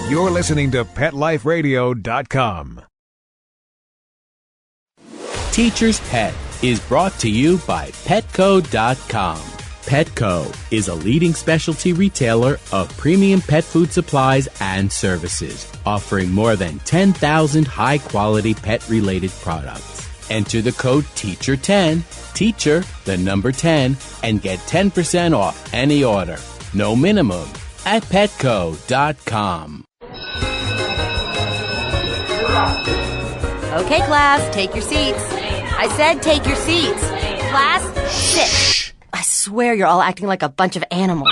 You're listening to PetLifeRadio.com. Teacher's Pet is brought to you by Petco.com. Petco is a leading specialty retailer of premium pet food supplies and services, offering more than 10,000 high-quality pet-related products. Enter the code TEACHER10, teacher, the number 10, and get 10% off any order. No minimum at Petco.com. Okay, class, take your seats. I said take your seats. Class, sit. Shh. I swear you're all acting like a bunch of animals.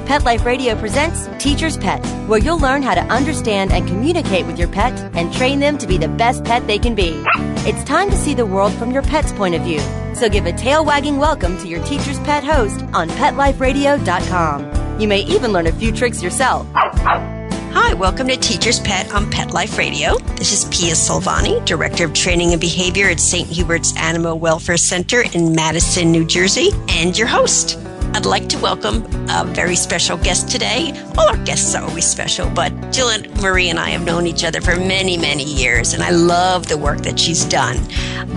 Pet Life Radio presents Teacher's Pet, where you'll learn how to understand and communicate with your pet and train them to be the best pet they can be. It's time to see the world from your pet's point of view. So give a tail-wagging welcome to your Teacher's Pet host on PetLifeRadio.com. You may even learn a few tricks yourself. Hi, welcome to Teacher's Pet on Pet Life Radio. This is Pia Silvani, Director of Training and Behavior at St. Hubert's Animal Welfare Center in Madison, New Jersey, and your host. I'd like to welcome a very special guest today. All our guests are always special, but Jill Marie and I have known each other for many, many years, and I love the work that she's done.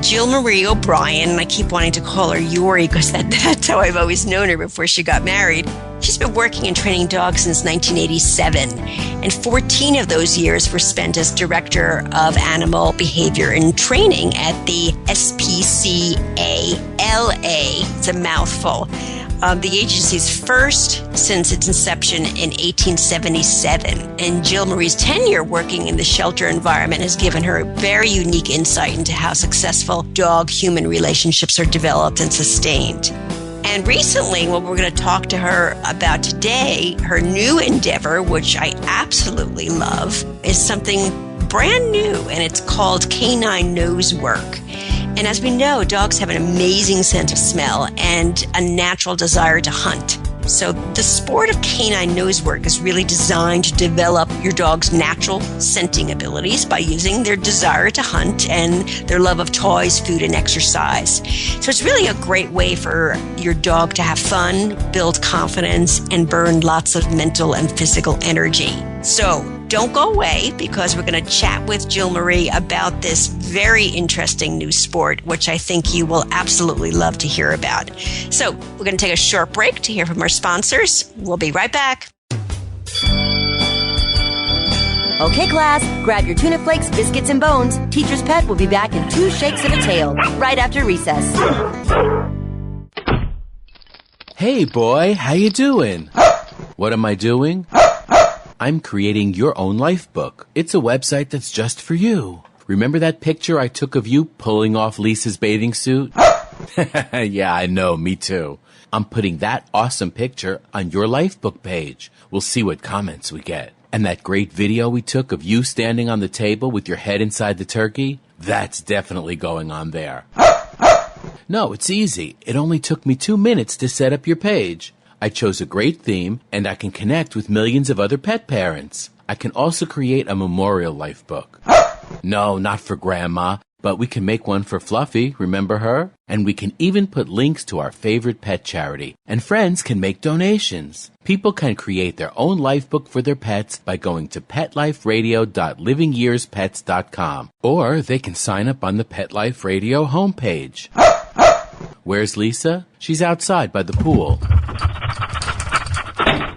Jill Marie O'Brien, and I keep wanting to call her Yori because that's how I've always known her before she got married. She's been working and training dogs since 1987, and 14 of those years were spent as Director of Animal Behavior and Training at the SPCALA. It's a mouthful. The agency's first since its inception in 1877, and Jill Marie's tenure working in the shelter environment has given her a very unique insight into how successful dog-human relationships are developed and sustained. And recently, what we're going to talk to her about today, her new endeavor, which I absolutely love, is something brand new, and it's called canine nose work. And as we know, dogs have an amazing sense of smell and a natural desire to hunt. So the sport of canine nose work is really designed to develop your dog's natural scenting abilities by using their desire to hunt and their love of toys, food, and exercise. So it's really a great way for your dog to have fun, build confidence, and burn lots of mental and physical energy. So don't go away, because we're going to chat with Jill Marie about this very interesting new sport, which I think you will absolutely love to hear about. So we're going to take a short break to hear from our sponsors. We'll be right back. Okay, class, grab your tuna flakes, biscuits, and bones. Teacher's Pet will be back in 2 shakes of a tail, right after recess. Hey, boy, how you doing? What am I doing? I'm creating your own life book. It's a website that's just for you. Remember that picture I took of you pulling off Lisa's bathing suit? Yeah, I know, me too. I'm putting that awesome picture on your life book page. We'll see what comments we get. And that great video we took of you standing on the table with your head inside the turkey? That's definitely going on there. No, it's easy. It only took me 2 minutes to set up your page. I chose a great theme, and I can connect with millions of other pet parents. I can also create a memorial life book. No, not for Grandma, but we can make one for Fluffy, remember her? And we can even put links to our favorite pet charity, and friends can make donations. People can create their own life book for their pets by going to PetLifeRadio.LivingYearsPets.com, or they can sign up on the Pet Life Radio homepage. Where's Lisa? She's outside by the pool.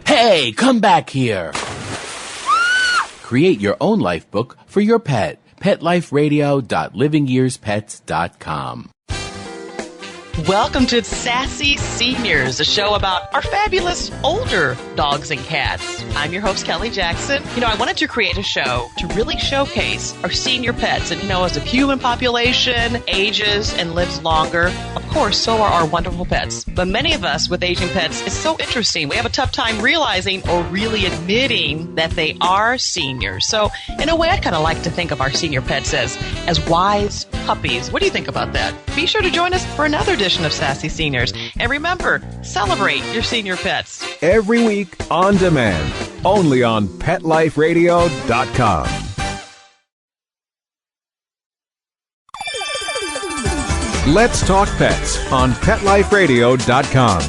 Hey, come back here! Create your own life book for your pet. PetLifeRadio.LivingYearsPets.com. Welcome to Sassy Seniors, a show about our fabulous older dogs and cats. I'm your host, Kelly Jackson. I wanted to create a show to really showcase our senior pets. And, as the human population ages and lives longer, of course, so are our wonderful pets. But many of us with aging pets, it's so interesting. We have a tough time realizing or really admitting that they are seniors. So, in a way, I kind of like to think of our senior pets as wise puppies. What do you think about that? Be sure to join us for another edition of Sassy Seniors. And remember, celebrate your senior pets. Every week on demand, only on PetLifeRadio.com. Let's Talk Pets on PetLifeRadio.com.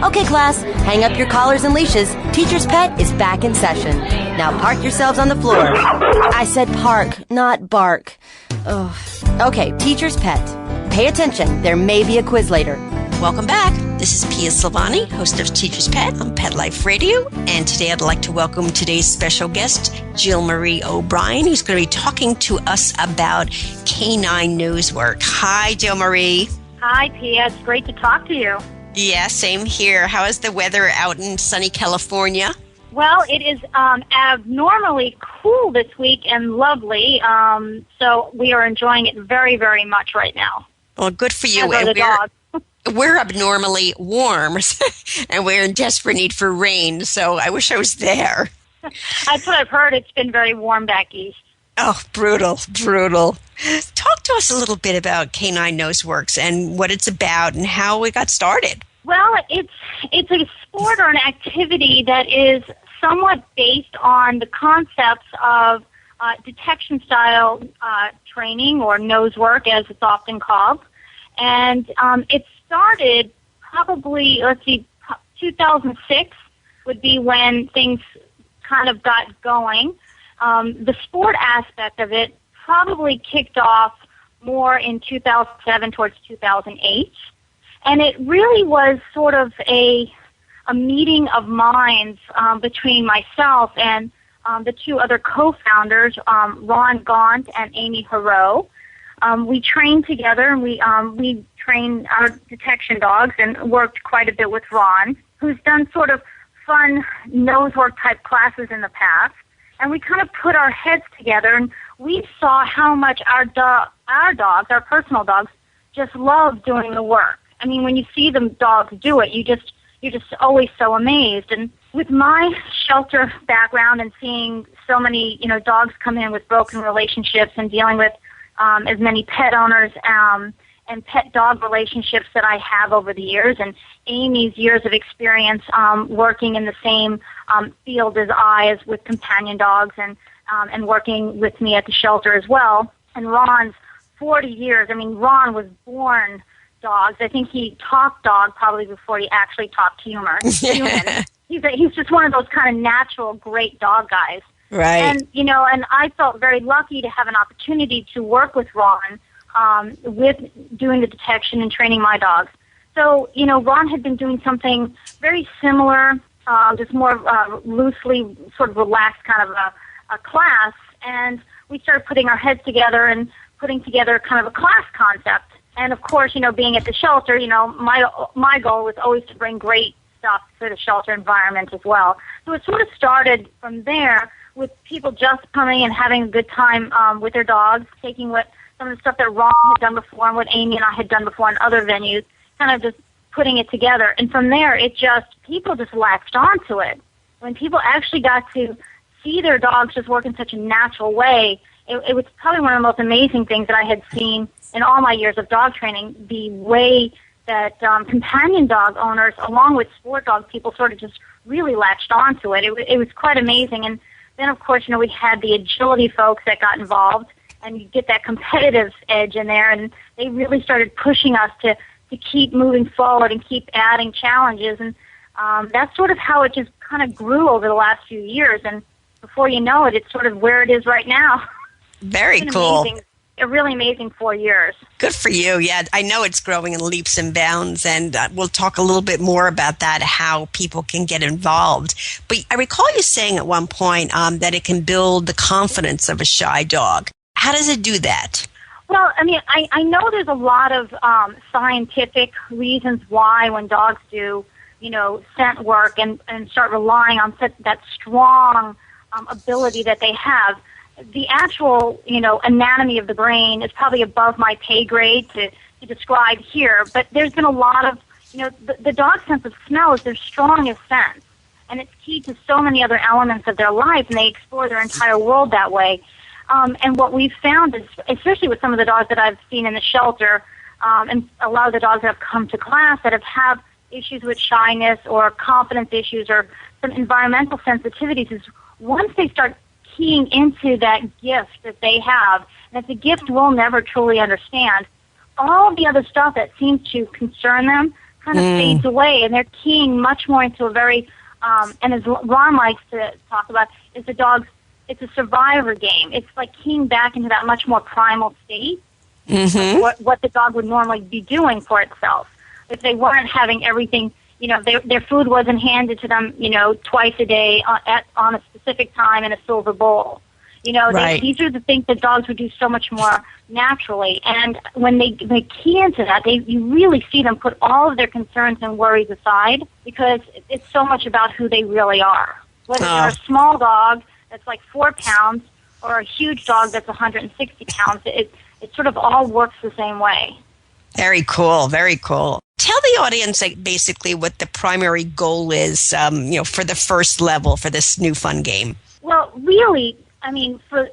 Okay, class, hang up your collars and leashes. Teacher's Pet is back in session. Now park yourselves on the floor. I said park, not bark. Ugh. Okay, Teacher's Pet. Pay attention. There may be a quiz later. Welcome back. This is Pia Silvani, host of Teacher's Pet on Pet Life Radio. And today I'd like to welcome today's special guest, Jill Marie O'Brien, who's going to be talking to us about canine nosework. Hi, Jill Marie. Hi, Pia. It's great to talk to you. Yeah, same here. How is the weather out in sunny California? Well, it is abnormally cool this week and lovely, so we are enjoying it very, very much right now. Well, good for you. As are the dogs. We're abnormally warm, and we're in desperate need for rain, so I wish I was there. That's what I've heard. It's been very warm back east. Oh, brutal. Talk to us a little bit about Canine Noseworks and what it's about and how it got started. Well, it's a sport or an activity that is somewhat based on the concepts of detection-style training, or nose work, as it's often called. And it started probably, 2006 would be when things kind of got going. The sport aspect of it probably kicked off more in 2007 towards 2008. And it really was sort of a meeting of minds between myself and the two other co-founders, Ron Gaunt and Amy Haro. We trained together, and we trained our detection dogs and worked quite a bit with Ron, who's done sort of fun nosework type classes in the past. And we kind of put our heads together, and we saw how much our dogs, our personal dogs, just love doing the work. I mean, when you see the dogs do it, you're just always so amazed. And with my shelter background and seeing so many, dogs come in with broken relationships and dealing with as many pet owners and pet dog relationships that I have over the years, and Amy's years of experience working in the same field as I, as with companion dogs, and working with me at the shelter as well. And Ron's 40 years. I mean, Ron was born dogs. I think he talked dog probably before he actually talked human. He's just one of those kind of natural, great dog guys. Right. And, and I felt very lucky to have an opportunity to work with Ron with doing the detection and training my dogs. So, Ron had been doing something very similar, just more loosely sort of relaxed kind of a class, and we started putting our heads together and putting together kind of a class concept. And, of course, being at the shelter, my goal was always to bring great stuff for the shelter environment as well. So it sort of started from there, with people just coming and having a good time with their dogs, taking what some of the stuff that Ron had done before and what Amy and I had done before in other venues, kind of just putting it together. And from there, people just latched onto it. When people actually got to see their dogs just work in such a natural way, it was probably one of the most amazing things that I had seen in all my years of dog training, the way that companion dog owners, along with sport dog people, sort of just really latched onto it. It was quite amazing. And then, of course, we had the agility folks that got involved, and you get that competitive edge in there, and they really started pushing us to keep moving forward and keep adding challenges. And that's sort of how it just kind of grew over the last few years. And before you know it, it's sort of where it is right now. Very cool. Amazing. A really amazing 4 years. Good for you. Yeah, I know it's growing in leaps and bounds, and we'll talk a little bit more about that, how people can get involved. But I recall you saying at one point that it can build the confidence of a shy dog. How does it do that? Well, I mean, I know there's a lot of scientific reasons why when dogs do, scent work and start relying on that strong ability that they have. The actual, anatomy of the brain is probably above my pay grade to describe here, but there's been a lot of, the dog's sense of smell is their strongest sense, and it's key to so many other elements of their life, and they explore their entire world that way. And what we've found is, especially with some of the dogs that I've seen in the shelter, and a lot of the dogs that have come to class that have issues with shyness or confidence issues or some environmental sensitivities, is once they start keying into that gift that they have, and it's a gift we'll never truly understand, all of the other stuff that seems to concern them kind of fades away, and they're keying much more into a very, and as Ron likes to talk about, it's a survivor game. It's like keying back into that much more primal state, what the dog would normally be doing for itself. If they weren't having everything, their food wasn't handed to them, twice a day on a specific time in a silver bowl. These are the things that dogs would do so much more naturally. And when they key into that, you really see them put all of their concerns and worries aside, because it's so much about who they really are. Whether they're a small dog that's like 4 pounds or a huge dog that's 160 pounds, it sort of all works the same way. Very cool. Very cool. Tell the audience basically what the primary goal is, for the first level for this new fun game. Well, really, I mean, for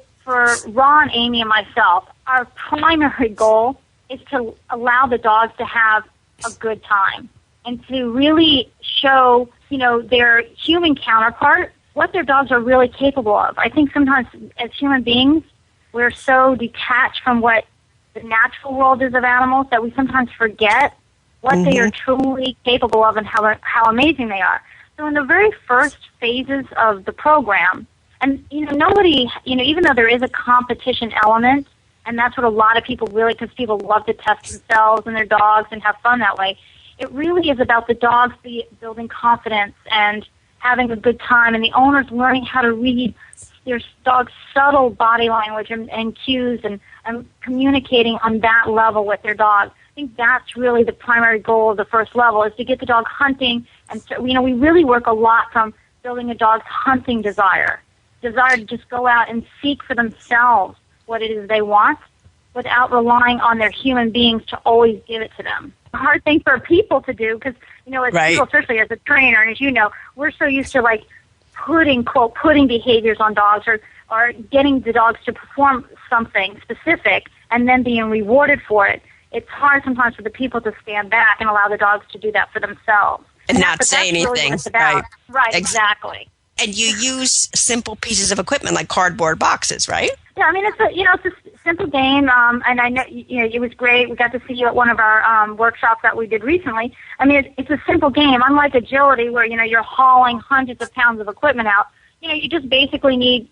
Ron, Amy, and myself, our primary goal is to allow the dogs to have a good time and to really show, their human counterpart what their dogs are really capable of. I think sometimes as human beings, we're so detached from what the natural world is of animals that we sometimes forget what they are truly capable of and how amazing they are. So in the very first phases of the program, and, nobody, even though there is a competition element, and that's what a lot of people really, because people love to test themselves and their dogs and have fun that way, it really is about the dogs building confidence and having a good time, and the owners learning how to read their dog's subtle body language and cues and communicating on that level with their dog. I think that's really the primary goal of the first level, is to get the dog hunting. And so, we really work a lot from building a dog's hunting desire to just go out and seek for themselves what it is they want without relying on their human beings to always give it to them. A hard thing for people to do because, as people, especially as a trainer, and as you know, we're so used to like putting behaviors on dogs or getting the dogs to perform something specific and then being rewarded for it. It's hard sometimes for the people to stand back and allow the dogs to do that for themselves. And not say anything. Really what it's about. Right, exactly. And you use simple pieces of equipment like cardboard boxes, right? Yeah, I mean, it's a simple game, and I know, it was great. We got to see you at one of our workshops that we did recently. I mean, it's a simple game. Unlike agility, where, you're hauling hundreds of pounds of equipment out, you just basically need,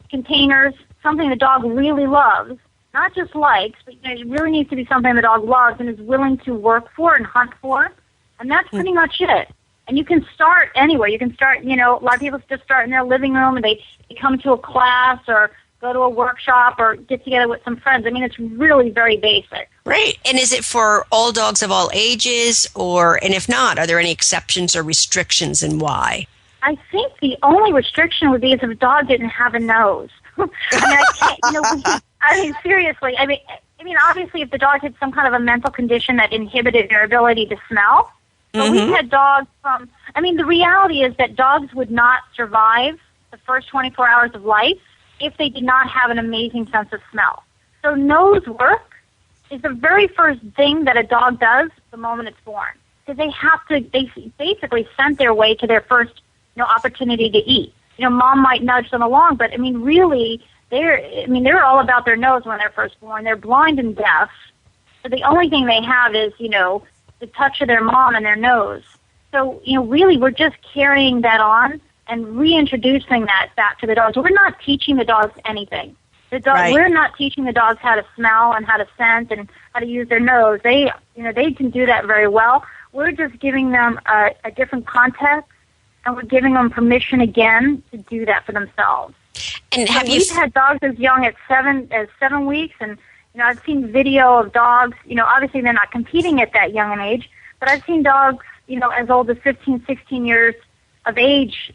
containers, something the dog really loves, not just likes, but, it really needs to be something the dog loves and is willing to work for and hunt for, and that's pretty much it. And you can start anywhere. You can start, a lot of people just start in their living room and they come to a class or go to a workshop or get together with some friends. I mean, it's really very basic. Right. And is it for all dogs of all ages, and if not, are there any exceptions or restrictions, and why? I think the only restriction would be if a dog didn't have a nose. Seriously. I mean, obviously, if the dog had some kind of a mental condition that inhibited their ability to smell. So we've had dogs the reality is that dogs would not survive the first 24 hours of life if they did not have an amazing sense of smell. So nose work is the very first thing that a dog does the moment it's born. Because they basically scent their way to their first, opportunity to eat. Mom might nudge them along, but really, they're all about their nose when they're first born. They're blind and deaf. So the only thing they have is, the touch of their mom and their nose. So, really, we're just carrying that on and reintroducing that back to the dogs. We're not teaching the dogs anything. We're not teaching the dogs how to smell and how to scent and how to use their nose. They can do that very well. We're just giving them a different context, and we're giving them permission again to do that for themselves. And we've had dogs as young as 7 weeks, and I've seen video of dogs. Obviously they're not competing at that young an age, but I've seen dogs, as old as 15, 16 years of age,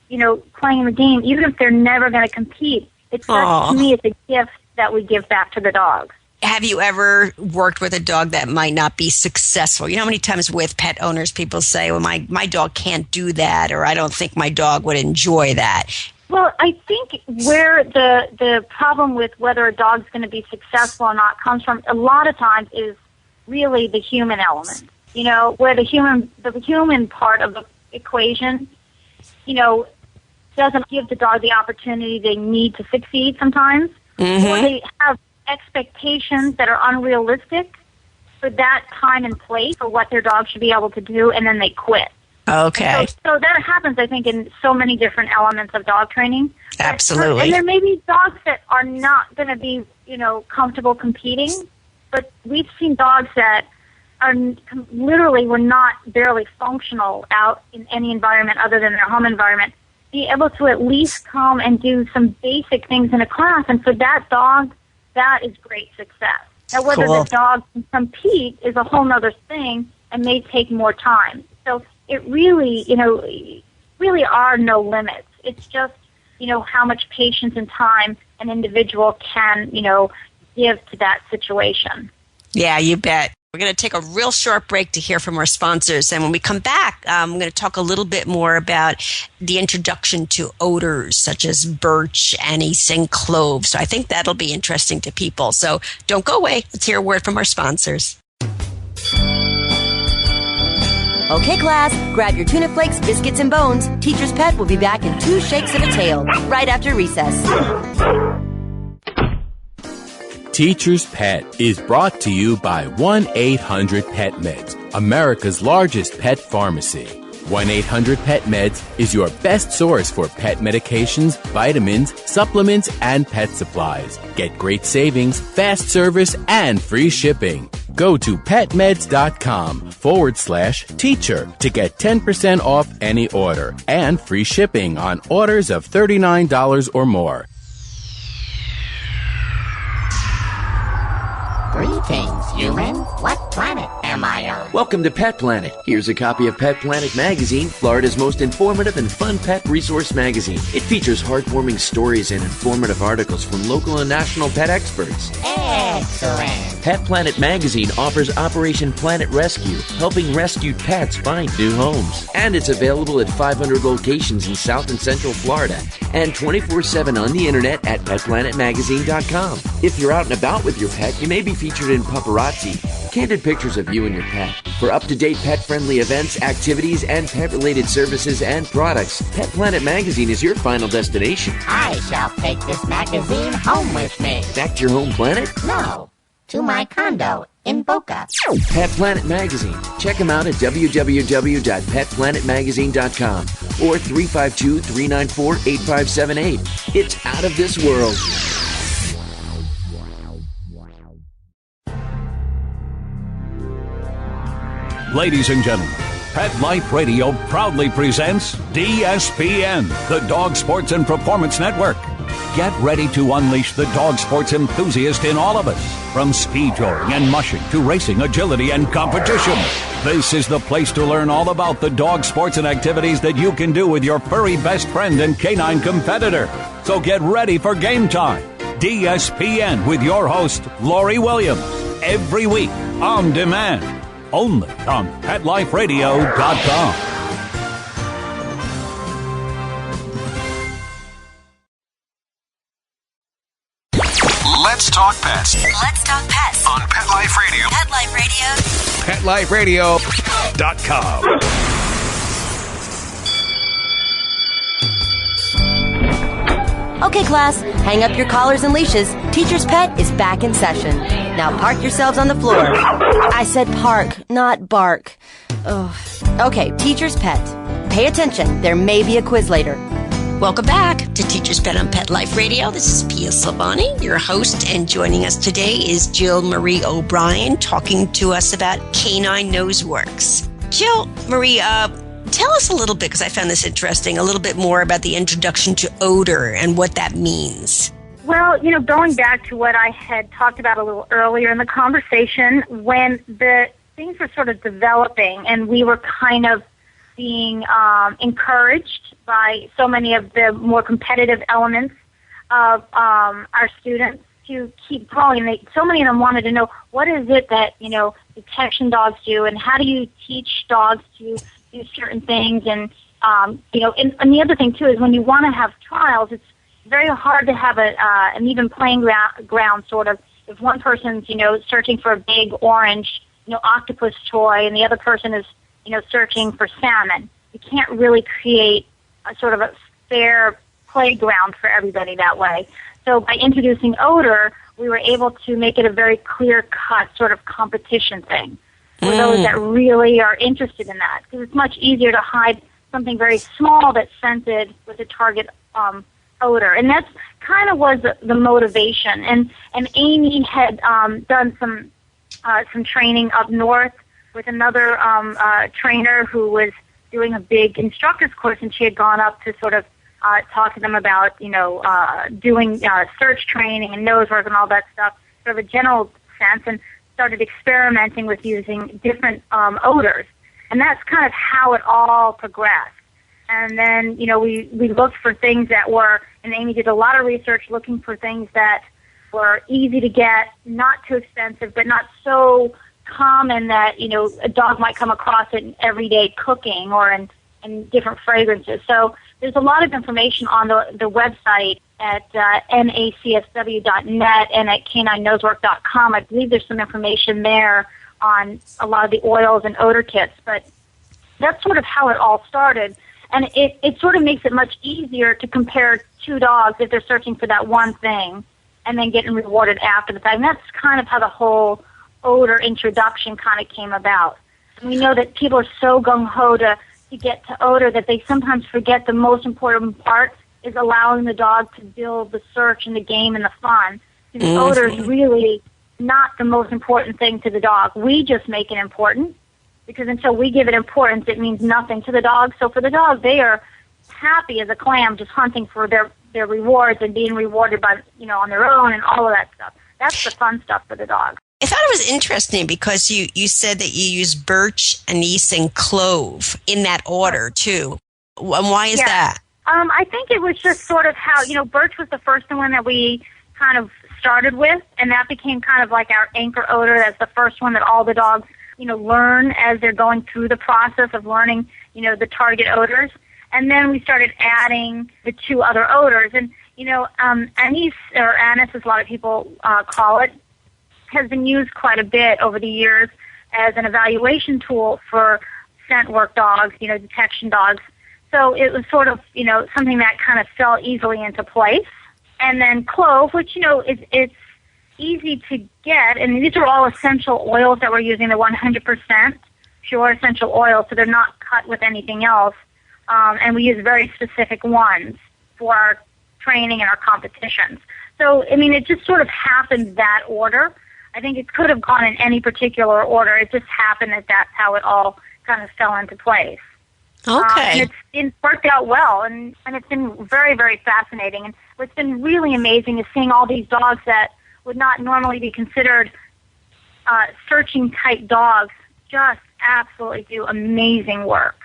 playing the game, even if they're never going to compete. To me, it's a gift that we give back to the dogs. Have you ever worked with a dog that might not be successful? How many times with pet owners people say, well, my dog can't do that, or I don't think my dog would enjoy that. Well, I think where the problem with whether a dog's going to be successful or not comes from a lot of times is really the human element. Where the human part of the equation, doesn't give the dog the opportunity they need to succeed sometimes. Or they have expectations that are unrealistic. for that time and place for what their dog should be able to do, and then they quit. Okay. So that happens, I think, in so many different elements of dog training. Absolutely. And there may be dogs that are not going to be, comfortable competing, but we've seen dogs that are literally were not barely functional out in any environment other than their home environment, be able to at least come and do some basic things in a class. And for that dog, that is great success. Now, whether the dog can compete is a whole other thing and may take more time. So it really, really are no limits. It's just, how much patience and time an individual can, give to that situation. Yeah, you bet. We're going to take a real short break to hear from our sponsors. And when we come back, I'm going to talk a little bit more about the introduction to odors such as birch, anise, and clove. So I think that'll be interesting to people. So don't go away. Let's hear a word from our sponsors. Okay, class, grab your tuna flakes, biscuits, and bones. Teacher's Pet will be back in 2 shakes of a tail right after recess. Teacher's Pet is brought to you by 1-800-PET-MEDS, America's largest pet pharmacy. 1-800-PET-MEDS is your best source for pet medications, vitamins, supplements, and pet supplies. Get great savings, fast service, and free shipping. Go to petmeds.com/teacher to get 10% off any order and free shipping on orders of $39 or more. Greetings, humans. What planet am I on? Welcome to Pet Planet. Here's a copy of Pet Planet Magazine, Florida's most informative and fun pet resource magazine. It features heartwarming stories and informative articles from local and national pet experts. Excellent. Pet Planet Magazine offers Operation Planet Rescue, helping rescued pets find new homes. And it's available at 500 locations in South and Central Florida and 24/7 on the internet at petplanetmagazine.com. If you're out and about with your pet, you may be featured in Paparazzi, candid pictures of you and your pet. For up-to-date pet-friendly events, activities, and pet-related services and products, Pet Planet Magazine is your final destination. I shall take this magazine home with me. Back to your home planet? No, to my condo in Boca. Pet Planet Magazine. Check them out at www.petplanetmagazine.com or 352-394-8578. It's out of this world. Ladies and gentlemen, Pet Life Radio proudly presents DSPN, the Dog Sports and Performance Network. Get ready to unleash the dog sports enthusiast in all of us, from speed joring and mushing to racing, agility, and competition. This is the place to learn all about the dog sports and activities that you can do with your furry best friend and canine competitor. So get ready for game time. DSPN with your host, Lori Williams, every week on demand. Only on PetLifeRadio.com. Let's talk pets Let's talk pets on Pet Life Radio. Pet Life Radio. PetLifeRadio.com. Okay, class, hang up your collars and leashes. Teacher's Pet is back in session. Now park yourselves on the floor. I said park, not bark. Ugh. Okay, Teacher's Pet. Pay attention. There may be a quiz later. Welcome back to Teacher's Pet on Pet Life Radio. This is Pia Silvani, your host, and joining us today is Jill Marie O'Brien, talking to us about canine noseworks. Jill Marie, tell us a little bit, because I found this interesting, a little bit more about the introduction to odor and what that means. Well, going back to what I had talked about a little earlier in the conversation, when the things were sort of developing and we were kind of being encouraged by so many of the more competitive elements of our students to keep growing. So many of them wanted to know, what is it that, detection dogs do, and how do you teach dogs to do certain things? And, and the other thing, too, is when you want to have trials, it's very hard to have an even playing ground, sort of. If one person's, searching for a big orange, octopus toy, and the other person is, searching for salmon, you can't really create a sort of a fair playground for everybody that way. So by introducing odor, we were able to make it a very clear-cut sort of competition thing for those that really are interested in that. Because it's much easier to hide something very small that's scented with a target odor. And that's kind of was the motivation. And Amy had done some training up north with another trainer who was doing a big instructor's course, and she had gone up to sort of talk to them about, doing search training and nose work and all that stuff, sort of a general sense, and started experimenting with using different odors. And that's kind of how it all progressed. And then, we looked for things that were, and Amy did a lot of research looking for things that were easy to get, not too expensive, but not so common that, a dog might come across it in everyday cooking or in different fragrances. So there's a lot of information on the website at nacsw.net and at canineNosework.com. I believe there's some information there on a lot of the oils and odor kits, but that's sort of how it all started. And it sort of makes it much easier to compare two dogs if they're searching for that one thing and then getting rewarded after the fact. And that's kind of how the whole odor introduction kind of came about. And we know that people are so gung-ho to get to odor that they sometimes forget the most important part is allowing the dog to build the search and the game and the fun. Because odor is really not the most important thing to the dog. We just make it important, because until we give it importance, it means nothing to the dog. So for the dog, they are happy as a clam just hunting for their rewards and being rewarded by, on their own and all of that stuff. That's the fun stuff for the dog. I thought it was interesting because you said that you use birch, anise, and clove in that order, too. And why is that? I think it was just sort of how, birch was the first one that we kind of started with, and that became kind of like our anchor odor. That's the first one that all the dogs, learn as they're going through the process of learning, the target odors. And then we started adding the two other odors. And, anise, or anise, as a lot of people call it, has been used quite a bit over the years as an evaluation tool for scent work dogs, detection dogs. So it was sort of, something that kind of fell easily into place. And then clove, which, it's easy to get, and these are all essential oils that we're using, the 100% pure essential oils, so they're not cut with anything else. And we use very specific ones for our training and our competitions. So, it just sort of happened that order. I think it could have gone in any particular order. It just happened that that's how it all kind of fell into place. Okay. And it's worked out well, and it's been very, very fascinating. And what's been really amazing is seeing all these dogs that would not normally be considered searching-type dogs just absolutely do amazing work.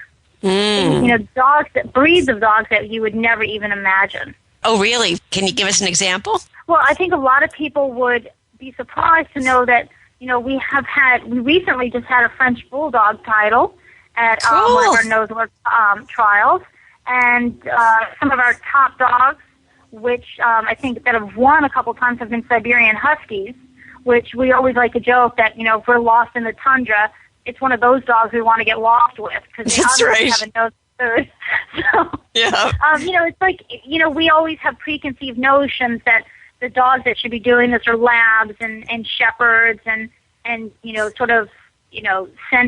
Breeds of dogs that you would never even imagine. Oh, really? Can you give us an example? Well, I think a lot of people would be surprised to know that, we recently just had a French Bulldog title at one of our nosework trials, and some of our top dogs, which I think that have won a couple times, have been Siberian Huskies, which we always like to joke that, if we're lost in the tundra, it's one of those dogs we want to get lost with, because they obviously have a nose for food. So, it's like, we always have preconceived notions that the dogs that should be doing this are labs and shepherds and scent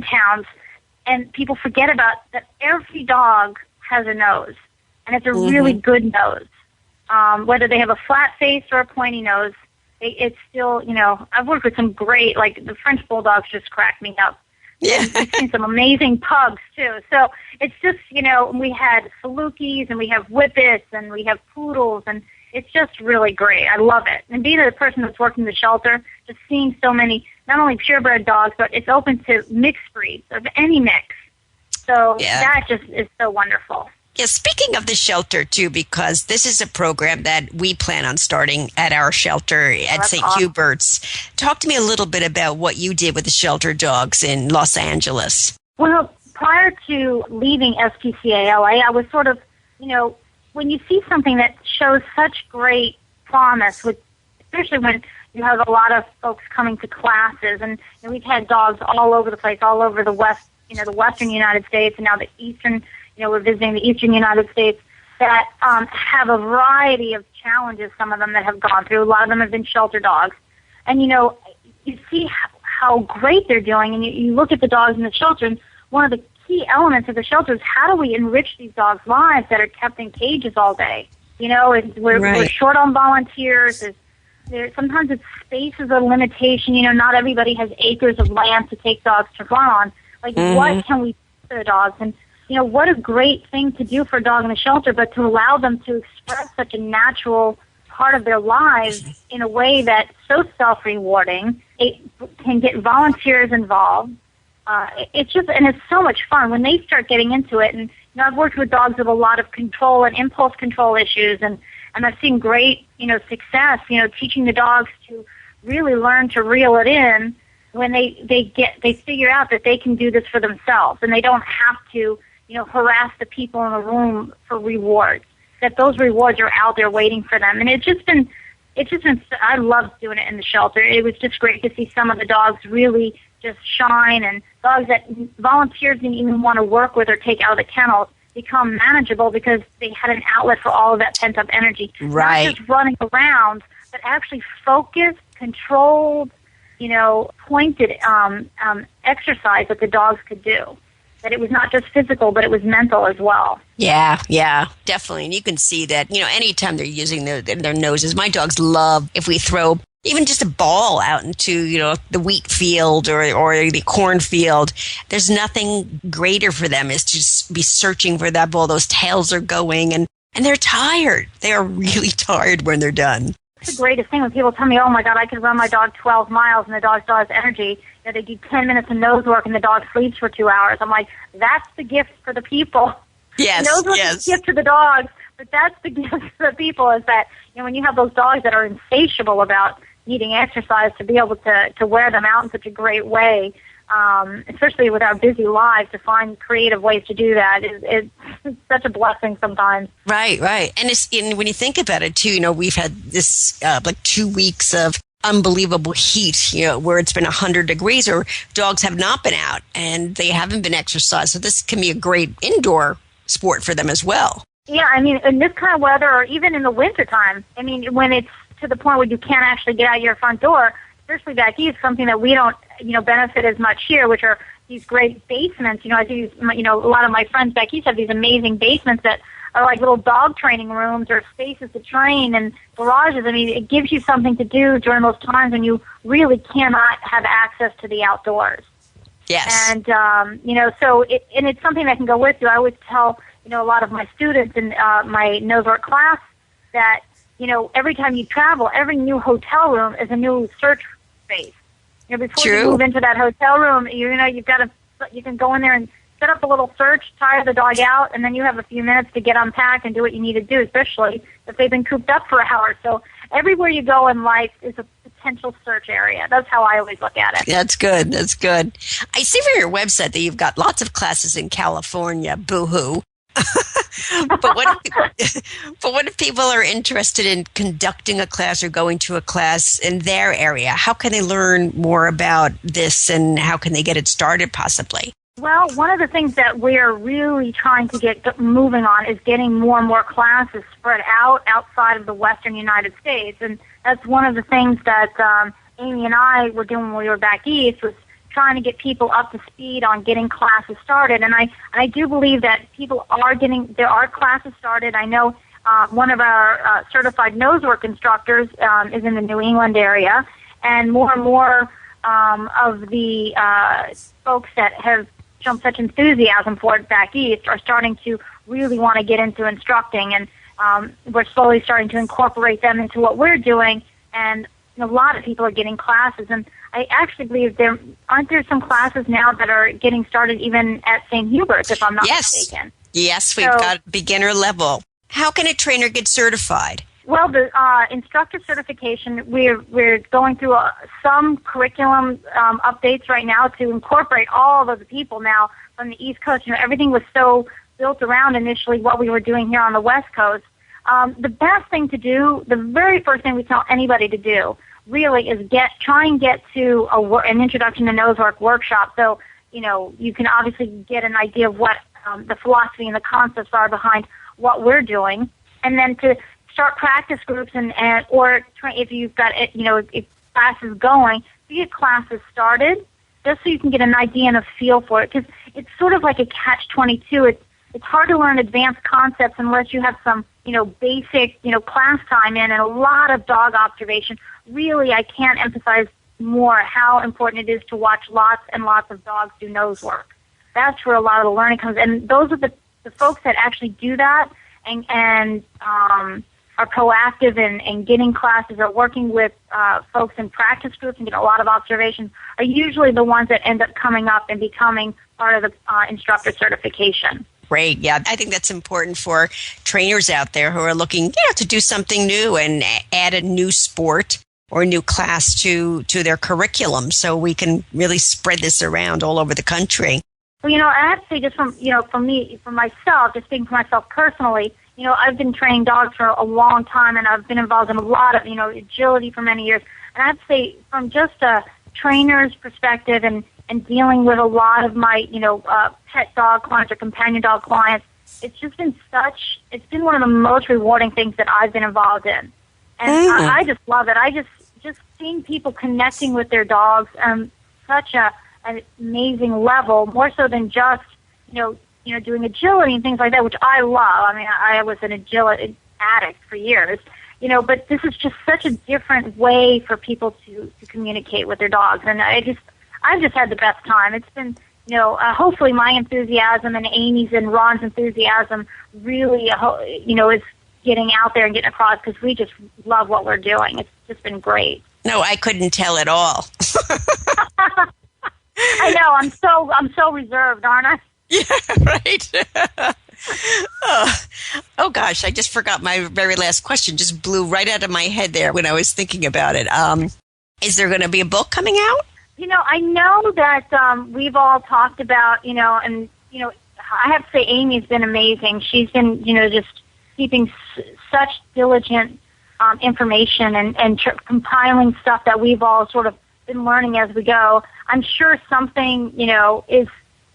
hounds. And people forget about that every dog has a nose, and it's a really good nose. Whether they have a flat face or a pointy nose, it's still, I've worked with some great, like the French Bulldogs just crack me up. Yeah. I've seen some amazing pugs, too. So it's just, we had Salukis, and we have Whippets, and we have Poodles, and it's just really great. I love it. And being the person that's worked in the shelter, just seeing so many, not only purebred dogs, but it's open to mixed breeds, of any mix. So that just is so wonderful. Yeah, speaking of the shelter, too, because this is a program that we plan on starting at our shelter at St. Hubert's. Talk to me a little bit about what you did with the shelter dogs in Los Angeles. Well, prior to leaving SPCA LA, I was sort of, when you see something that shows such great promise, especially when you have a lot of folks coming to classes, and we've had dogs all over the place, all over the West, the Western United States, and now the Eastern. We're visiting the Eastern United States, that have a variety of challenges, some of them that have gone through. A lot of them have been shelter dogs. And, you see how great they're doing, and you look at the dogs in the shelter, and one of the key elements of the shelter is how do we enrich these dogs' lives that are kept in cages all day? We're short on volunteers. Sometimes space is a limitation. Not everybody has acres of land to take dogs to run on. What can we do for the dogs? And, what a great thing to do for a dog in the shelter, but to allow them to express such a natural part of their lives in a way that's so self-rewarding. It can get volunteers involved. It's so much fun when they start getting into it. And I've worked with dogs with a lot of control and impulse control issues, and I've seen great, success, teaching the dogs to really learn to reel it in when they figure out that they can do this for themselves, and they don't have to, harass the people in the room for rewards, that those rewards are out there waiting for them. And it's just been, I loved doing it in the shelter. It was just great to see some of the dogs really just shine, and dogs that volunteers didn't even want to work with or take out of the kennels become manageable because they had an outlet for all of that pent-up energy. Right. Not just running around, but actually focused, controlled, pointed exercise that the dogs could do. That it was not just physical, but it was mental as well. Yeah, definitely. And you can see that, anytime they're using their noses. My dogs love if we throw even just a ball out into, the wheat field or the cornfield. There's nothing greater for them is to just be searching for that ball. Those tails are going, and they're tired. They are really tired when they're done. It's the greatest thing when people tell me, oh, my God, I could run my dog 12 miles and the dog still has energy. They do 10 minutes of nose work and the dog sleeps for 2 hours. I'm like, that's the gift for the people. Yes, nose work is the gift to the dogs, but that's the gift for the people is that, when you have those dogs that are insatiable about needing exercise to be able to wear them out in such a great way, especially with our busy lives, to find creative ways to do that is such a blessing sometimes. Right. And when you think about it, too, we've had this 2 weeks of unbelievable heat, where it's been 100 degrees or dogs have not been out and they haven't been exercised. So this can be a great indoor sport for them as well. Yeah, in this kind of weather or even in the wintertime, when it's to the point where you can't actually get out your front door, especially back east, something that we don't, benefit as much here, which are these great basements. A lot of my friends back east have these amazing basements that are like little dog training rooms or spaces to train and garages. It gives you something to do during those times when you really cannot have access to the outdoors. Yes. And, it's something that can go with you. I always tell, a lot of my students in my nose work class that, every time you travel, every new hotel room is a new search space. Before True. you move into that hotel room, you can go in there and set up a little search, tire the dog out, and then you have a few minutes to get unpacked and do what you need to do, especially if they've been cooped up for an hour. So everywhere you go in life is a potential search area. That's how I always look at it. That's good. I see from your website that you've got lots of classes in California. Boo-hoo. But what if people are interested in conducting a class or going to a class in their area? How can they learn more about this, and how can they get it started possibly? Well, one of the things that we're really trying to get moving on is getting more and more classes spread out outside of the western United States. And that's one of the things that Amy and I were doing when we were back east, was trying to get people up to speed on getting classes started. And I do believe that there are classes started. I know one of our certified nosework instructors is in the New England area, and more of the folks that have shown such enthusiasm for it back east are starting to really want to get into instructing, and we're slowly starting to incorporate them into what we're doing, and a lot of people are getting classes. And I actually believe aren't there some classes now that are getting started even at St. Hubert's, if I'm not mistaken. Yes, we've got beginner level. How can a trainer get certified? Well, the instructor certification, we're going through some curriculum updates right now to incorporate all of the people now from the East Coast. Everything was so built around initially what we were doing here on the West Coast. The best thing to do, the very first thing we tell anybody to do, really, is try and get to an introduction to nosework workshop. So, you can obviously get an idea of what the philosophy and the concepts are behind what we're doing, and then to start practice groups or if you've got, if class is going, you get classes started just so you can get an idea and a feel for it, because it's sort of like a catch-22. It's hard to learn advanced concepts unless you have some, basic, class time in and a lot of dog observation. Really, I can't emphasize more how important it is to watch lots and lots of dogs do nose work. That's where a lot of the learning comes. And those are the folks that actually do that and are proactive in getting classes or working with folks in practice groups and getting a lot of observations are usually the ones that end up coming up and becoming part of the instructor certification. Great. Yeah, I think that's important for trainers out there who are looking, to do something new and add a new sport or a new class to their curriculum so we can really spread this around all over the country. Well, I have to say just for myself, just speaking for myself personally, I've been training dogs for a long time, and I've been involved in a lot of, agility for many years. And I have to say, from just a trainer's perspective and dealing with a lot of my, pet dog clients or companion dog clients, it's been one of the most rewarding things that I've been involved in. And I just love it. I just seeing people connecting with their dogs on such an amazing level, more so than just, doing agility and things like that, which I love. I mean, I was an agility addict for years, but this is just such a different way for people to communicate with their dogs. And I've just had the best time. It's been, hopefully my enthusiasm and Amy's and Ron's enthusiasm really, is getting out there and getting across, because we just love what we're doing. It's just been great. No, I couldn't tell at all. I know. I'm so reserved, aren't I? Yeah, right. Oh, gosh, I just forgot my very last question. Just blew right out of my head there when I was thinking about it. Is there going to be a book coming out? I know that we've all talked about, I have to say Amy's been amazing. She's been, just keeping such diligent information and compiling stuff that we've all sort of been learning as we go. I'm sure something, is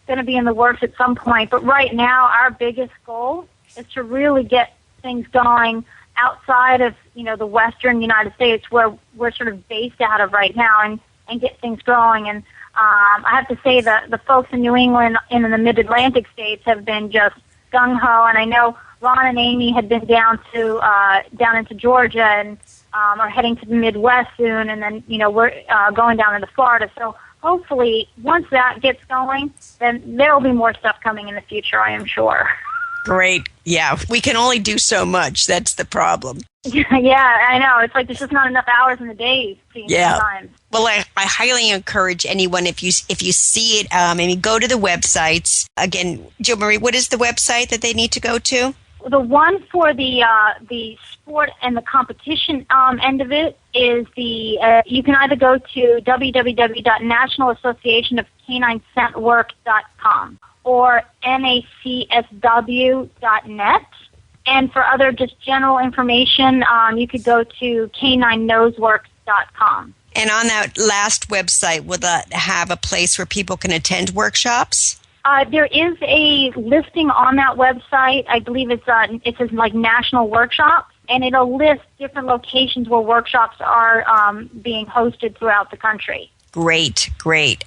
going to be in the works at some point. But right now, our biggest goal is to really get things going outside of, the western United States, where we're sort of based out of right now, and get things going. And I have to say that the folks in New England and in the mid-Atlantic states have been just gung-ho. And I know Ron and Amy had been down into Georgia and are heading to the Midwest soon. And then, we're going down into Florida. So hopefully, once that gets going, then there will be more stuff coming in the future, I am sure. Great. Yeah, we can only do so much. That's the problem. Yeah, I know. It's like there's just not enough hours in the day. Sometimes. Well, I highly encourage anyone, if you see it, go to the websites. Again, Jo Marie, what is the website that they need to go to? The one for the sport and the competition end of it is you can either go to www.nationalassociationofcaninescentwork.com or nacsw.net. And for other just general information, you could go to canineNoseworks.com. And on that last website, will that have a place where people can attend workshops? There is a listing on that website. I believe it says like national workshops, and it'll list different locations where workshops are being hosted throughout the country. Great,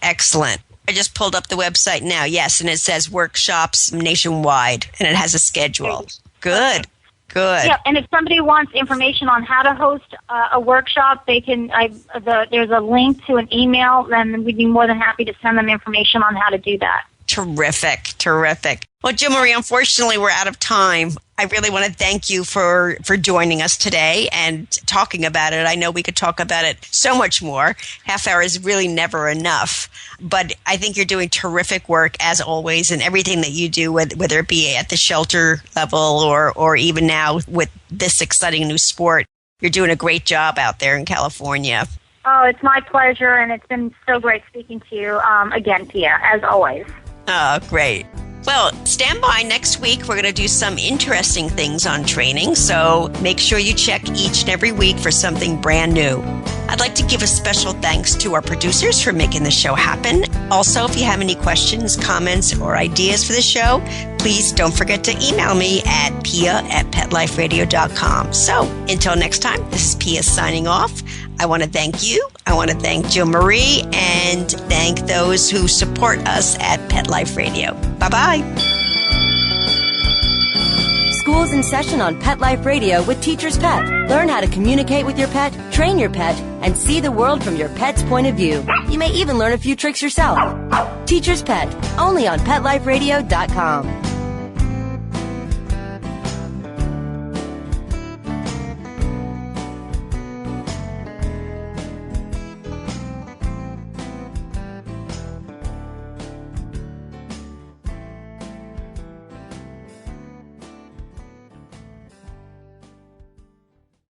excellent. I just pulled up the website now, yes, and it says workshops nationwide, and it has a schedule. Good. Yeah, and if somebody wants information on how to host a workshop, they can. There's a link to an email, and we'd be more than happy to send them information on how to do that. Terrific. Well, Jo Marie, unfortunately, we're out of time. I really want to thank you for joining us today and talking about it. I know we could talk about it so much more. Half hour is really never enough. But I think you're doing terrific work, as always, in everything that you do, whether it be at the shelter level or even now with this exciting new sport. You're doing a great job out there in California. Oh, it's my pleasure, and it's been so great speaking to you again, Pia, as always. Oh, great. Well, stand by next week. We're going to do some interesting things on training, so make sure you check each and every week for something brand new. I'd like to give a special thanks to our producers for making the show happen. Also, if you have any questions, comments, or ideas for the show, please don't forget to email me at pia@petliferadio.com. So, until next time, this is Pia signing off. I want to thank you. I want to thank Jill Marie and thank those who support us at Pet Life Radio. Bye-bye. School's in session on Pet Life Radio with Teacher's Pet. Learn how to communicate with your pet, train your pet, and see the world from your pet's point of view. You may even learn a few tricks yourself. Teacher's Pet, only on PetLifeRadio.com.